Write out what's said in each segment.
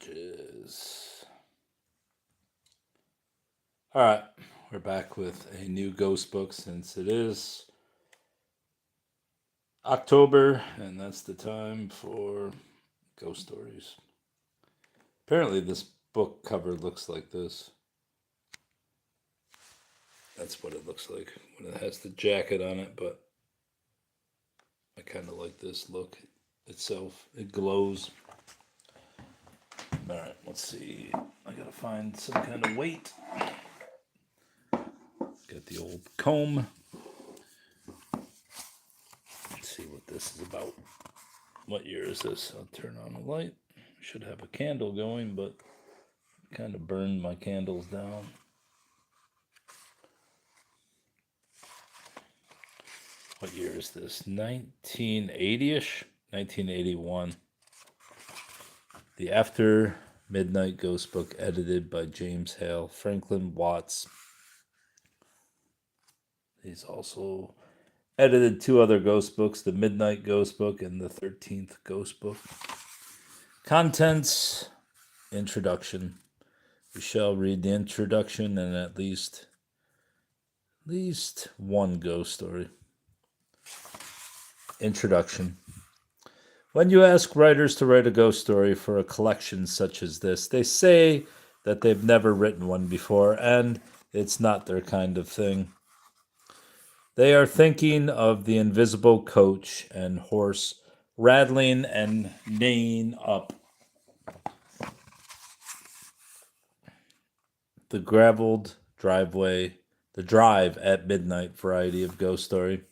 Images. All right, we're back with a new ghost book since it is October, and that's the time for ghost stories. Apparently, this book cover looks like this. That's what it looks like when it has the jacket on it, but I kind of like this look itself. It glows. All right, let's see. I gotta find some kind of weight. Got the old comb. Let's see what this is about. What year is this? I'll turn on the light. Should have a candle going, but kind of burned my candles down. What year is this? 1980-ish? 1981. The After Midnight Ghost Book, edited by James Hale, Franklin Watts. He's also edited two other ghost books, the Midnight Ghost Book and the 13th Ghost Book. Contents, introduction. We shall read the introduction and at least one ghost story. Introduction. When you ask writers to write a ghost story for a collection such as this, they say that they've never written one before and it's not their kind of thing. They are thinking of the invisible coach and horse rattling and neighing up the graveled driveway, the drive at midnight variety of ghost story.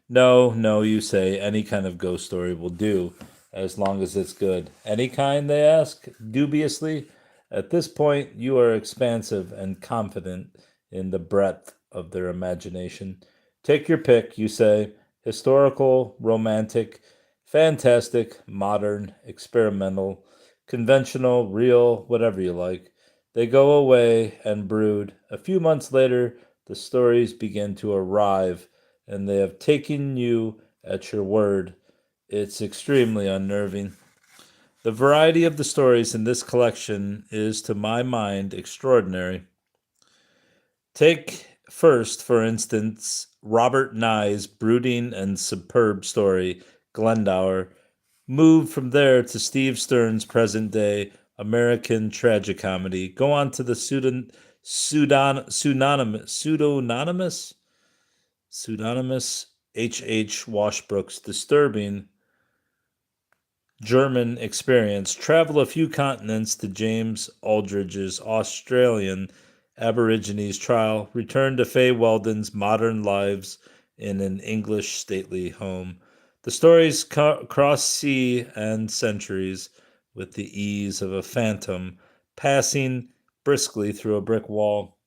No, you say, any kind of ghost story will do, as long as it's good. Any kind, they ask, dubiously. At this point, you are expansive and confident in the breadth of their imagination. Take your pick, you say, historical, romantic, fantastic, modern, experimental, conventional, real, whatever you like. They go away and brood. A few months later, the stories begin to arrive, and they have taken you at your word. It's extremely unnerving. The variety of the stories in this collection is, to my mind, extraordinary. Take first, for instance, Robert Nye's brooding and superb story, Glendower. Move from there to Steve Stern's present-day American tragicomedy. Go on to the pseudonymous H.H. Washbrook's disturbing German experience. Travel a few continents to James Aldridge's Australian Aborigines trial. Return to Fay Weldon's modern lives in an English stately home. The stories cross sea and centuries with the ease of a phantom passing briskly through a brick wall.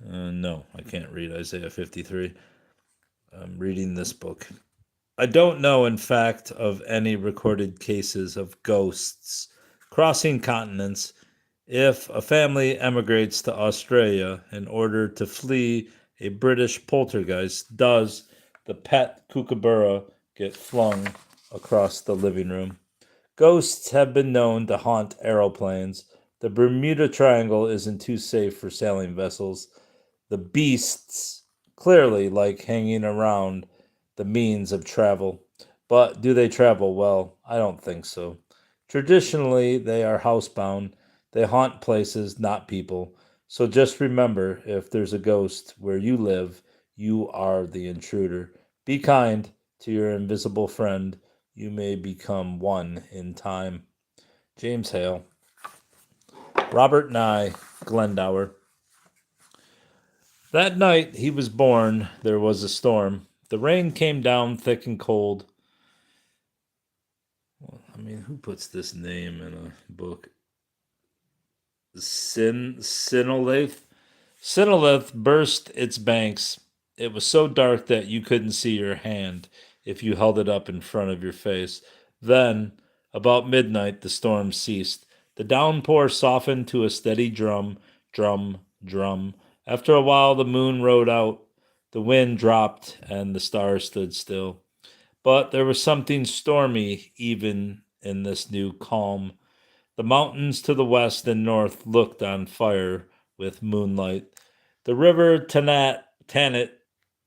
No, I can't read Isaiah 53. I'm reading this book. I don't know, in fact, of any recorded cases of ghosts crossing continents. If a family emigrates to Australia in order to flee a British poltergeist, does the pet kookaburra get flung across the living room? Ghosts have been known to haunt aeroplanes. The Bermuda Triangle isn't too safe for sailing vessels. The beasts clearly like hanging around the means of travel. But do they travel well? I don't think so. Traditionally, they are housebound. They haunt places, not people. So just remember, if there's a ghost where you live, you are the intruder. Be kind to your invisible friend. You may become one in time. James Hale. Robert Nye, Glendower. That night he was born, there was a storm. The rain came down thick and cold. Well, I mean, who puts this name in a book? Sinolith burst its banks. It was so dark that you couldn't see your hand if you held it up in front of your face. Then, about midnight, the storm ceased. The downpour softened to a steady drum, drum, drum. After a while, the moon rode out. The wind dropped, and the stars stood still. But there was something stormy even in this new calm. The mountains to the west and north looked on fire with moonlight. The river Tanit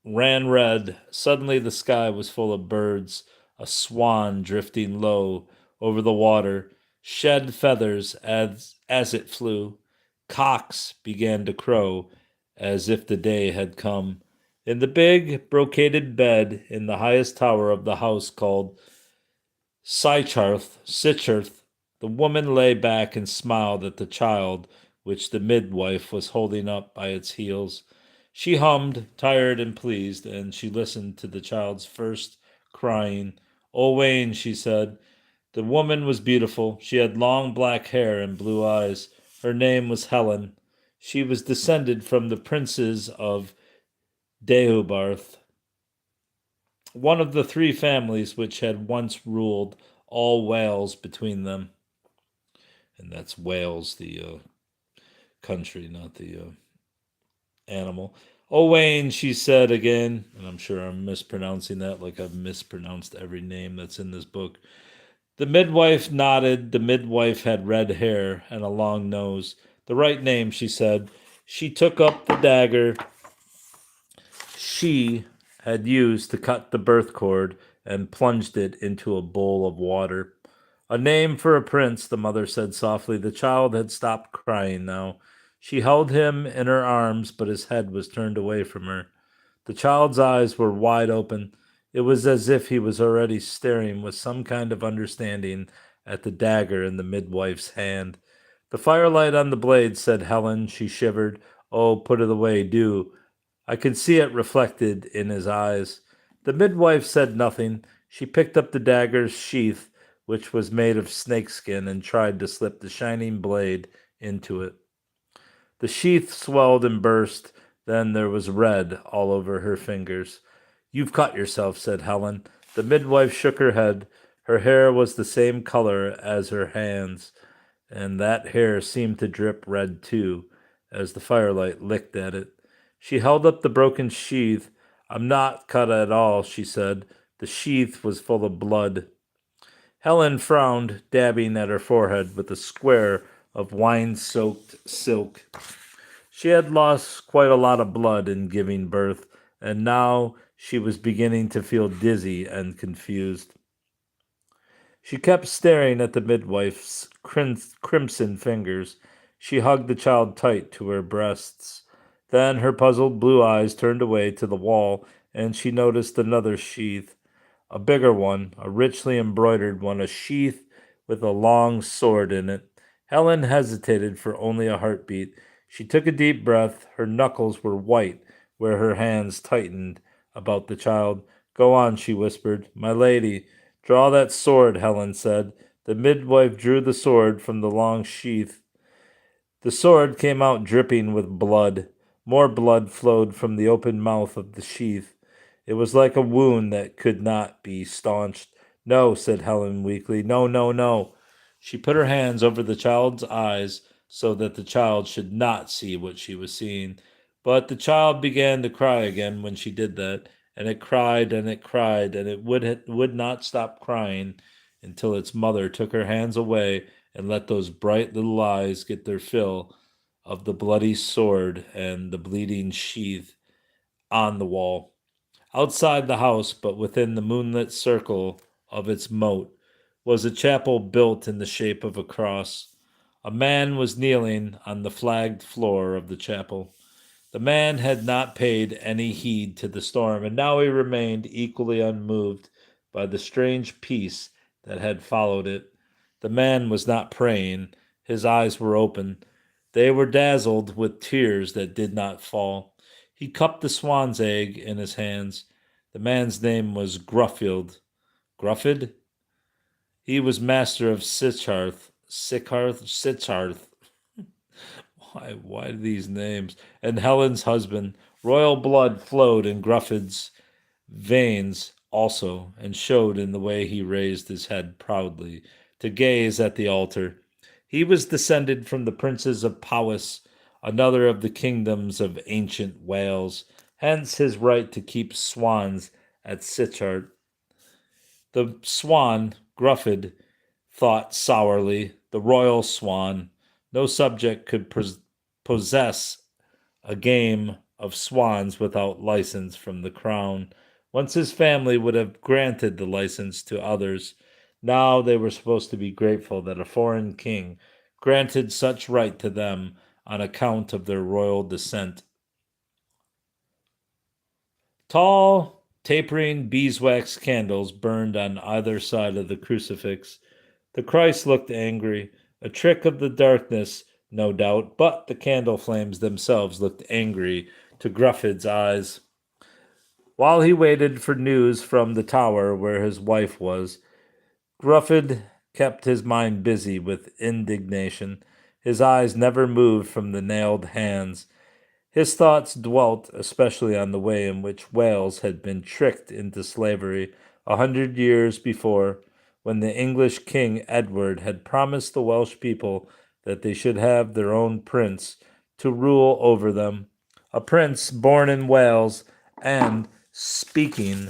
ran red. Suddenly the sky was full of birds. A swan drifting low over the water shed feathers as it flew. Cocks began to crow as if the day had come. In the big brocaded bed in the highest tower of the house called Sitcharth, the woman lay back and smiled at the child which the midwife was holding up by its heels. She hummed, tired and pleased, and she listened to the child's first crying. "Oh, Wayne," she said. The woman was beautiful. She had long black hair and blue eyes. Her name was Helen. She was descended from the princes of Dehubarth, one of the three families which had once ruled all Wales between them. And that's Wales, the country, not the animal. Owain, she said again, and I'm sure I'm mispronouncing that like I've mispronounced every name that's in this book. The midwife nodded. The midwife had red hair and a long nose. The right name, she said. She took up the dagger she had used to cut the birth cord and plunged it into a bowl of water. A name for a prince, the mother said softly. The child had stopped crying now. She held him in her arms, but his head was turned away from her. The child's eyes were wide open. It was as if he was already staring with some kind of understanding at the dagger in the midwife's hand. The firelight on the blade, said Helen. She shivered. Oh, put it away, do. I could see it reflected in his eyes. The midwife said nothing. She picked up the dagger's sheath, which was made of snakeskin, and tried to slip the shining blade into it. The sheath swelled and burst. Then there was red all over her fingers. You've cut yourself, said Helen. The midwife shook her head. Her hair was the same color as her hands, and that hair seemed to drip red too, as the firelight licked at it. She held up the broken sheath. I'm not cut at all, she said. The sheath was full of blood. Helen frowned, dabbing at her forehead with a square of wine-soaked silk. She had lost quite a lot of blood in giving birth, and now she was beginning to feel dizzy and confused. She kept staring at the midwife's crimson fingers. She hugged the child tight to her breasts. Then her puzzled blue eyes turned away to the wall, and she noticed another sheath. A bigger one, a richly embroidered one, a sheath with a long sword in it. Helen hesitated for only a heartbeat. She took a deep breath. Her knuckles were white where her hands tightened about the child. Go on, she whispered. My lady, draw that sword, Helen said. The midwife drew the sword from the long sheath. The sword came out dripping with blood. More blood flowed from the open mouth of the sheath. It was like a wound that could not be staunched. No, said Helen weakly. No, no, no. She put her hands over the child's eyes so that the child should not see what she was seeing. But the child began to cry again when she did that, and it cried and it cried, and it would not stop crying until its mother took her hands away and let those bright little eyes get their fill of the bloody sword and the bleeding sheath on the wall. Outside the house, but within the moonlit circle of its moat, was a chapel built in the shape of a cross. A man was kneeling on the flagged floor of the chapel. The man had not paid any heed to the storm, and now he remained equally unmoved by the strange peace that had followed it. The man was not praying. His eyes were open. They were dazzled with tears that did not fall. He cupped the swan's egg in his hands. The man's name was Gruffid? He was master of Sicharth. Why these names? And Helen's husband. Royal blood flowed in Gruffid's veins also, and showed in the way he raised his head proudly to gaze at the altar. He was descended from the princes of Powys, another of the kingdoms of ancient Wales, hence his right to keep swans at Sitchart. The swan, Gruffid, thought sourly. the royal swan. No subject could possess a game of swans without license from the crown. Once his family would have granted the license to others. Now they were supposed to be grateful that a foreign king granted such right to them on account of their royal descent. Tall, tapering beeswax candles burned on either side of the crucifix. The Christ looked angry, a trick of the darkness, no doubt, but the candle flames themselves looked angry to Gruffydd's eyes. While he waited for news from the tower where his wife was, Gruffydd kept his mind busy with indignation. His eyes never moved from the nailed hands. His thoughts dwelt especially on the way in which Wales had been tricked into slavery 100 years before, when the English King Edward had promised the Welsh people that they should have their own prince to rule over them, a prince born in Wales and speaking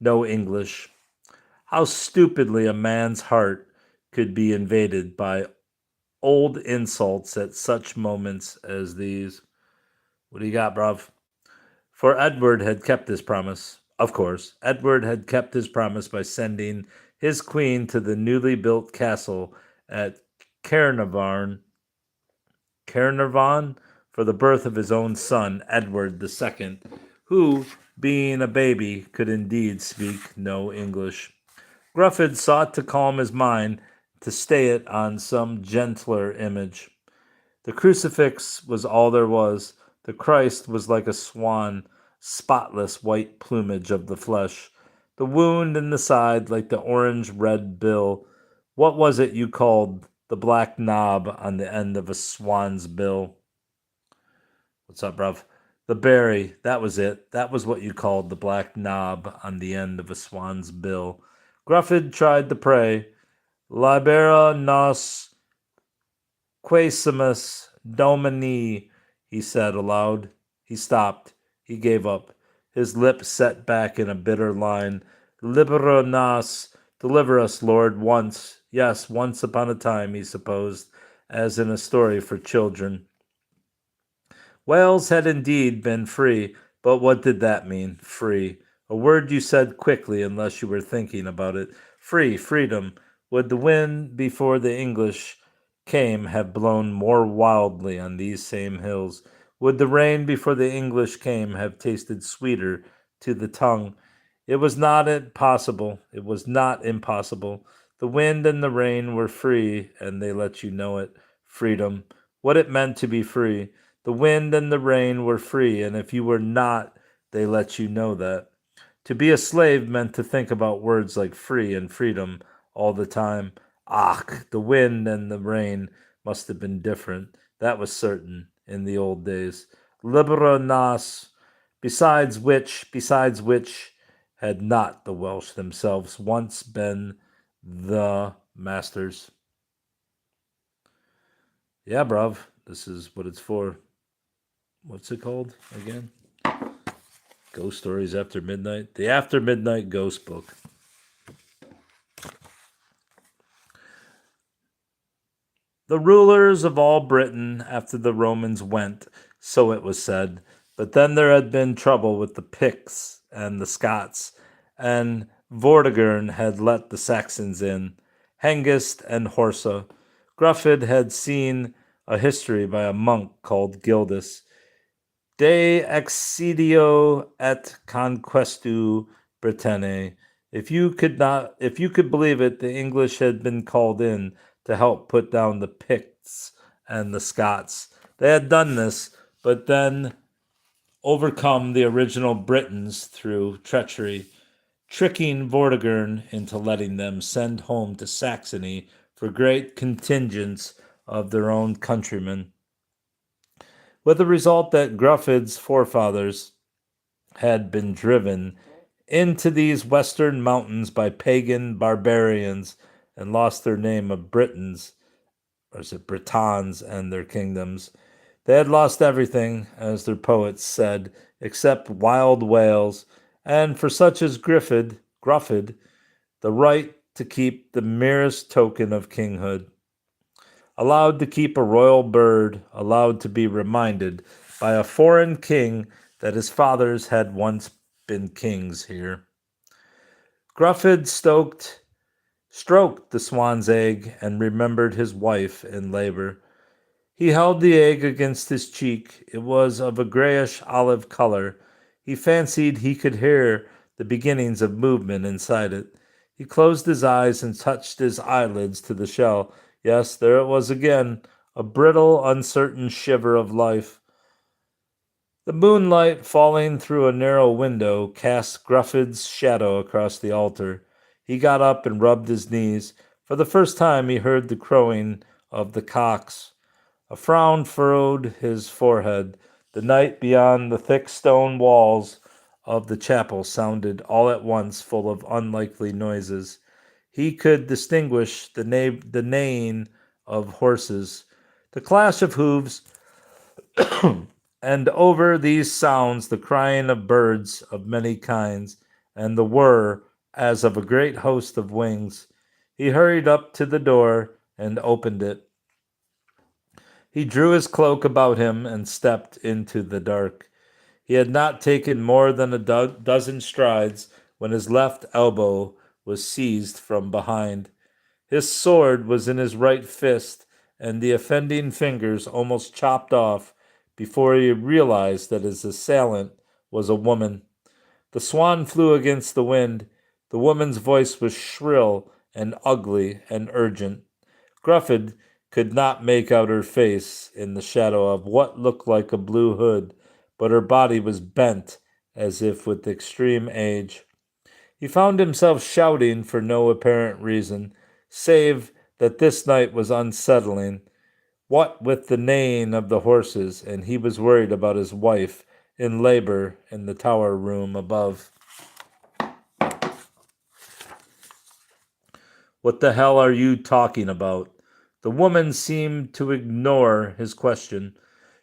no English. How stupidly a man's heart could be invaded by old insults at such moments as these. What do you got, bruv? For Edward had kept his promise. Of course, Edward had kept his promise by sending his queen to the newly built castle at Caernarvon, for the birth of his own son, Edward II, who, being a baby, could indeed speak no English. Gruffydd sought to calm his mind, to stay it on some gentler image. The crucifix was all there was. The Christ was like a swan, spotless white plumage of the flesh. The wound in the side like the orange-red bill. What was it you called the black knob on the end of a swan's bill? What's up, bruv? The berry, that was it. That was what you called the black knob on the end of a swan's bill. Gruffydd tried to pray, Libera nos quaesimus Domini, he said aloud. He stopped. He gave up. His lips set back in a bitter line. Libera nos, deliver us, Lord, once. Yes, once upon a time, he supposed, as in a story for children. Wales had indeed been free, but what did that mean, free? A word you said quickly unless you were thinking about it. Free, freedom. Would the wind before the English came have blown more wildly on these same hills? Would the rain before the English came have tasted sweeter to the tongue? It was not impossible. It was not impossible. The wind and the rain were free, and they let you know it. Freedom. What it meant to be free. The wind and the rain were free, and if you were not, they let you know that. To be a slave meant to think about words like free and freedom all the time. Ach, the wind and the rain must have been different. That was certain in the old days. Libera nos, besides which, had not the Welsh themselves once been the masters? Yeah, bruv, this is what it's for. What's it called again? Ghost Stories After Midnight. The After Midnight Ghost Book. The rulers of all Britain after the Romans went, so it was said. But then there had been trouble with the Picts and the Scots, and Vortigern had let the Saxons in, Hengist and Horsa. Gruffydd had seen a history by a monk called Gildas, De excidio et conquestu Britanniae. If you could believe it, the English had been called in to help put down the Picts and the Scots. They had done this, but then overcome the original Britons through treachery, tricking Vortigern into letting them send home to Saxony for great contingents of their own countrymen, with the result that Gruffydd's forefathers had been driven into these western mountains by pagan barbarians and lost their name of Britons, or is it Britons, and their kingdoms. They had lost everything, as their poets said, except wild Wales, and for such as Gruffydd, the right to keep the merest token of kinghood. allowed to keep a royal bird, allowed to be reminded by a foreign king that his fathers had once been kings here. Gruffydd stroked the swan's egg and remembered his wife in labor. He held the egg against his cheek. It was of a grayish olive color. He fancied he could hear the beginnings of movement inside it. He closed his eyes and touched his eyelids to the shell. Yes, there it was again, a brittle, uncertain shiver of life. The moonlight falling through a narrow window cast Gruffydd's shadow across the altar. He got up and rubbed his knees. For the first time he heard the crowing of the cocks. A frown furrowed his forehead. The night beyond the thick stone walls of the chapel sounded all at once full of unlikely noises. He could distinguish the neighing of horses, the clash of hooves, and over these sounds the crying of birds of many kinds, and the whir as of a great host of wings. He hurried up to the door and opened it. He drew his cloak about him and stepped into the dark. He had not taken more than a dozen strides when his left elbow was seized from behind. His sword was in his right fist, and the offending fingers almost chopped off before he realized that his assailant was a woman. The swan flew against the wind. The woman's voice was shrill and ugly and urgent. Gruffydd could not make out her face in the shadow of what looked like a blue hood, but her body was bent as if with extreme age. He found himself shouting for no apparent reason, save that this night was unsettling. What with the neighing of the horses, and he was worried about his wife in labor in the tower room above. What the hell are you talking about? The woman seemed to ignore his question.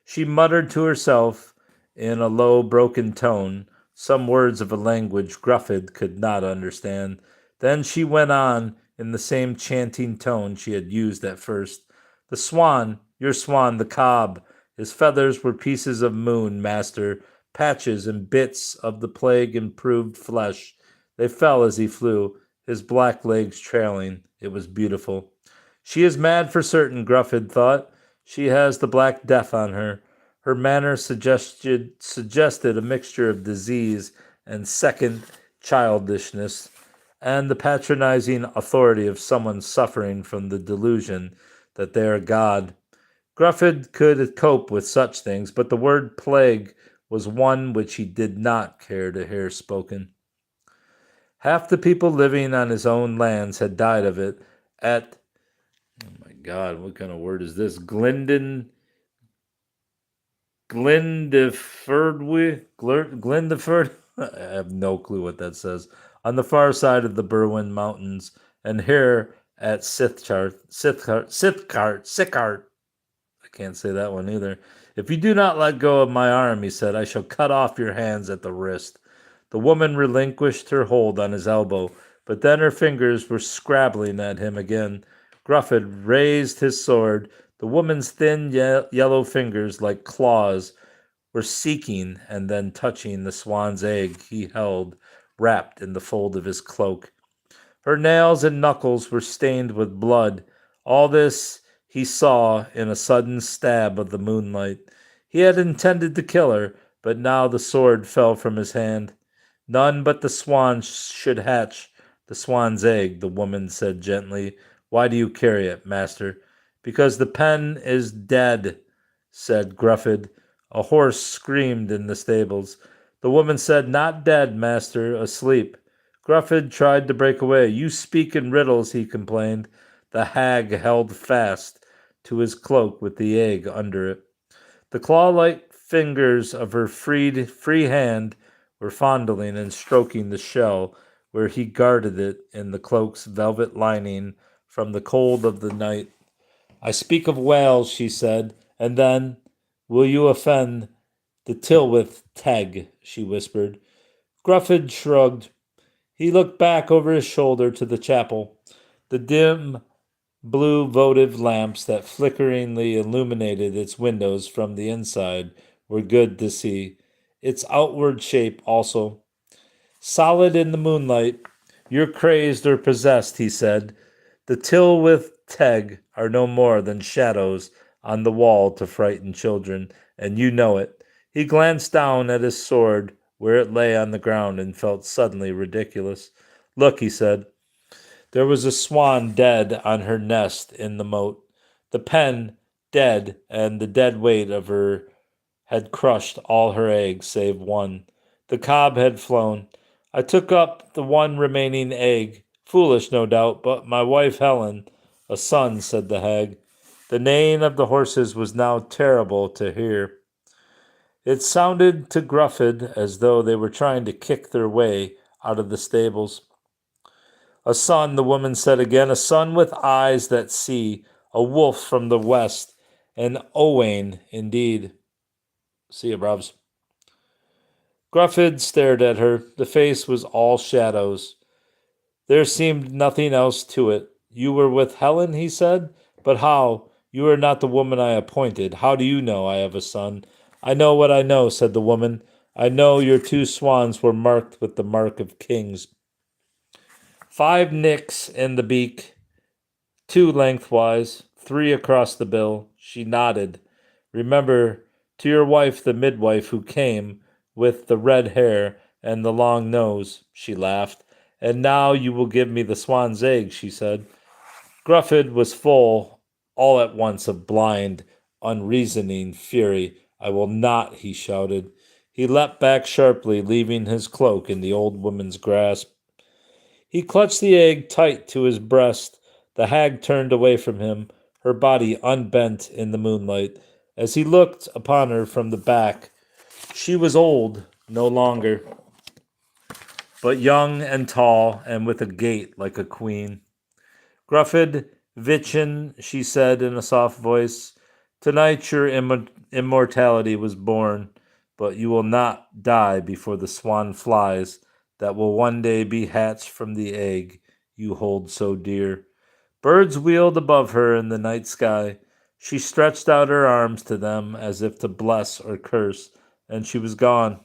She muttered to herself in a low, broken tone some words of a language Gruffydd could not understand. Then she went on in the same chanting tone she had used at first. The swan, your swan, the cob. His feathers were pieces of moon, master, patches and bits of the plague-improved flesh. They fell as he flew, his black legs trailing. It was beautiful. She is mad for certain, Gruffydd thought. She has the Black Death on her. Her manner suggested a mixture of disease and second childishness, and the patronizing authority of someone suffering from the delusion that they are God. Gruffydd could cope with such things, but the word plague was one which he did not care to hear spoken. Half the people living on his own lands had died of it at, oh my God, what kind of word is this? Glendefordwy? Glendeford? I have no clue what that says. On the far side of the Berwyn Mountains, and here at Sithcart. I can't say that one either. If you do not let go of my arm, he said, I shall cut off your hands at the wrist. The woman relinquished her hold on his elbow, but then her fingers were scrabbling at him again. Gruffydd raised his sword. The woman's thin yellow fingers, like claws, were seeking and then touching the swan's egg he held, wrapped in the fold of his cloak. Her nails and knuckles were stained with blood. All this he saw in a sudden stab of the moonlight. He had intended to kill her, but now the sword fell from his hand. None but the swan should hatch the swan's egg, the woman said gently. Why do you carry it, master? Because the pen is dead, said Gruffydd. A horse screamed in the stables. The woman said, Not dead, master, asleep. Gruffydd tried to break away. You speak in riddles, he complained. The hag held fast to his cloak with the egg under it. The claw-like fingers of her free hand were fondling and stroking the shell where he guarded it in the cloak's velvet lining from the cold of the night. I speak of whales, she said, and then, will you offend the Tylwyth Teg, she whispered. Gruffydd shrugged. He looked back over his shoulder to the chapel. The dim blue votive lamps that flickeringly illuminated its windows from the inside were good to see. Its outward shape also. Solid in the moonlight. You're crazed or possessed, he said. The till with Teg are no more than shadows on the wall to frighten children, and you know it. He glanced down at his sword where it lay on the ground and felt suddenly ridiculous. Look, he said. There was a swan dead on her nest in the moat. The pen dead, and the dead weight of her had crushed all her eggs save one. The cob had flown. I took up the one remaining egg. Foolish, no doubt, but my wife Helen, a son, said the hag. The neighing of the horses was now terrible to hear. It sounded to Gruffyd as though they were trying to kick their way out of the stables. A son, the woman said again, a son with eyes that see, a wolf from the west, an Owain indeed. See you, bruvs. Gruffyd stared at her. The face was all shadows. There seemed nothing else to it. You were with Helen, he said. But how? You are not the woman I appointed. How do you know I have a son? I know what I know, said the woman. I know your two swans were marked with the mark of kings. 5 nicks in the beak, 2 lengthwise, 3 across the bill. She nodded. Remember, to your wife, the midwife who came with the red hair and the long nose, she laughed. And now you will give me the swan's egg, she said. Gruffyd was full all at once of blind, unreasoning fury. I will not, he shouted. He leapt back sharply, leaving his cloak in the old woman's grasp. He clutched the egg tight to his breast. The hag turned away from him, her body unbent in the moonlight. As he looked upon her from the back, she was old no longer, but young and tall, and with a gait like a queen. Gruffyd, Vitchin, she said in a soft voice, tonight your immortality was born, but you will not die before the swan flies that will one day be hatched from the egg you hold so dear. Birds wheeled above her in the night sky. She stretched out her arms to them as if to bless or curse, and she was gone.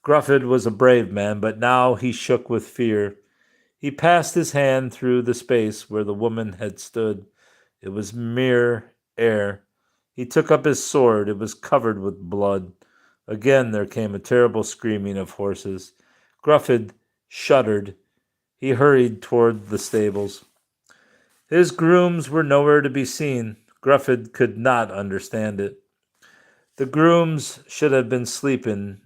Gruffyd was a brave man, but now he shook with fear. He passed his hand through the space where the woman had stood. It was mere air. He took up his sword. It was covered with blood. Again there came a terrible screaming of horses. Gruffyd shuddered. He hurried toward the stables. His grooms were nowhere to be seen. Gruffyd could not understand it. The grooms should have been sleeping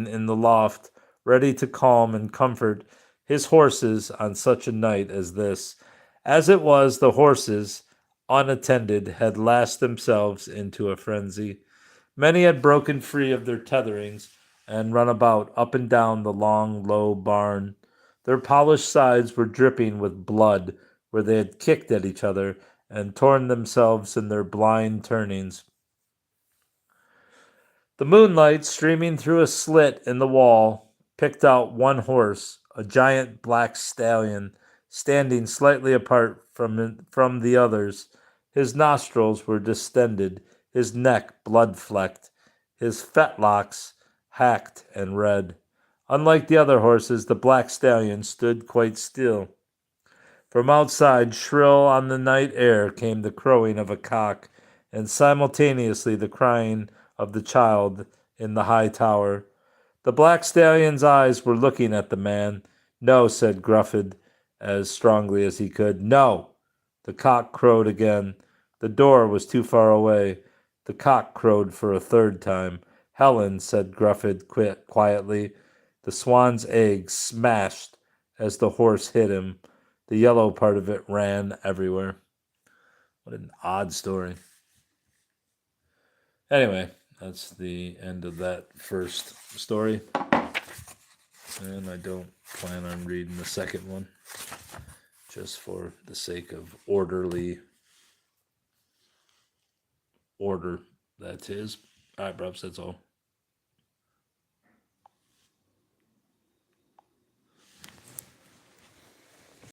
in the loft, ready to calm and comfort his horses on such a night as this. As it was, the horses, unattended, had lashed themselves into a frenzy. Many had broken free of their tetherings and run about up and down the long, low barn. Their polished sides were dripping with blood where they had kicked at each other and torn themselves in their blind turnings. The moonlight, streaming through a slit in the wall, picked out one horse, a giant black stallion, standing slightly apart from the others. His nostrils were distended, his neck blood-flecked, his fetlocks hacked and red. Unlike the other horses, the black stallion stood quite still. From outside, shrill on the night air, came the crowing of a cock, and simultaneously the crying of the child in the high tower. The black stallion's eyes were looking at the man. No, said Gruffyd, as strongly as he could. No! The cock crowed again. The door was too far away. The cock crowed for a third time. Helen, said Gruffyd quietly. The swan's egg smashed as the horse hit him. The yellow part of it ran everywhere. What an odd story. Anyway, that's the end of that first story. And I don't plan on reading the second one, just for the sake of order, that is. All right, bros, that's all.